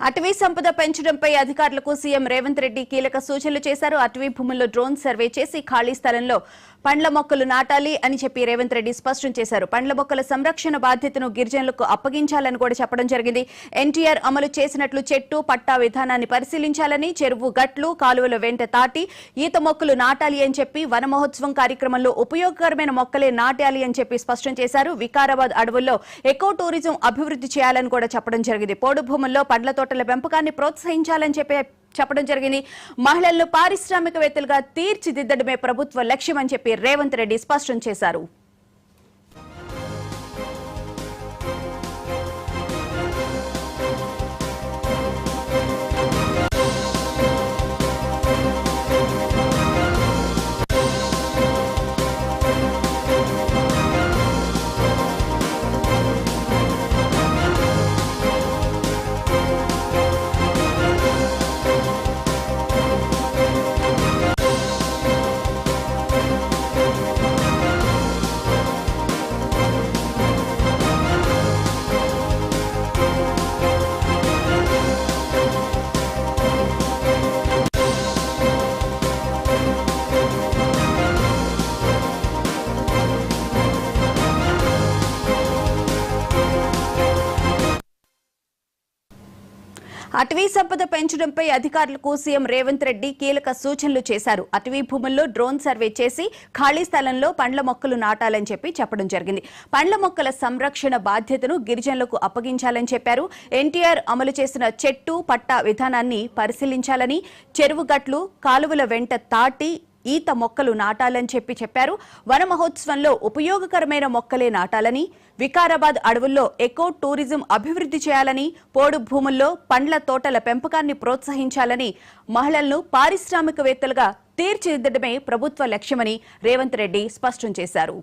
అటవీ సంపద పెంచడంపై అధికారులకు సీఎం రేవంత్ రెడ్డి కీలక సూచనలు చేశారు. అటవీ భూముల్లో డ్రోన్ సర్వే చేసి ఖాళీ స్థలంలో పండ్ల మొక్కలు నాటాలి అని చెప్పి రేవంత్ రెడ్డి స్పష్టం చేశారు. పండ్ల మొక్కల సంరక్షణ బాధ్యతను గిరిజనులకు అప్పగించాలని కూడా చెప్పడం జరిగింది. ఎన్టీఆర్ అమలు చేసినట్లు చెట్టు పట్టా విధానాన్ని పరిశీలించాలని, చెరువు గట్లు కాలువల వెంట తాటి ఈత మొక్కలు నాటాలి అని చెప్పి వన మహోత్సవం కార్యక్రమంలో ఉపయోగకరమైన మొక్కలే నాటాలి అని చెప్పి స్పష్టం చేశారు. వికారాబాద్ అడవుల్లో ఎకో టూరిజం అభివృద్ధి చేయాలని కూడా చెప్పడం జరిగింది. పోడు భూముల్లో పండ్ల తోటల పెంపకాన్ని ప్రోత్సహించాలని చెప్పడం జరిగింది. మహిళలను పారిశ్రామికవేత్తలుగా తీర్చిదిద్దడమే ప్రభుత్వ లక్ష్యమని చెప్పి రేవంత్ రెడ్డి స్పష్టం చేశారు. అటవీ సంపద పెంచడంపై అధికారులకు సీఎం రేవంత్ రెడ్డి కీలక సూచనలు చేశారు. అటవీ భూముల్లో డ్రోన్ సర్వే చేసి ఖాళీ స్థలంలో పండ్ల మొక్కలు నాటాలని చెప్పడం జరిగింది. పండ్ల మొక్కల సంరక్షణ బాధ్యతను గిరిజనులకు అప్పగించాలని చెప్పారు. ఎన్టీఆర్ అమలు చేసిన చెట్టు పట్టా విధానాన్ని పరిశీలించాలని, చెరువు గట్లు కాలువల వెంట తాటి ఈత మొక్కలు నాటాలని చెప్పారు. వన మహోత్సవంలో ఉపయోగకరమైన మొక్కలే నాటాలని, వికారాబాద్ అడవుల్లో ఎకో టూరిజం అభివృద్ధి చేయాలని, పోడు భూముల్లో పండ్ల తోటల పెంపకాన్ని ప్రోత్సహించాలని, మహిళలను పారిశ్రామికవేత్తలుగా తీర్చిదిద్దడమే ప్రభుత్వ లక్ష్యమని రేవంత్ రెడ్డి స్పష్టం చేశారు.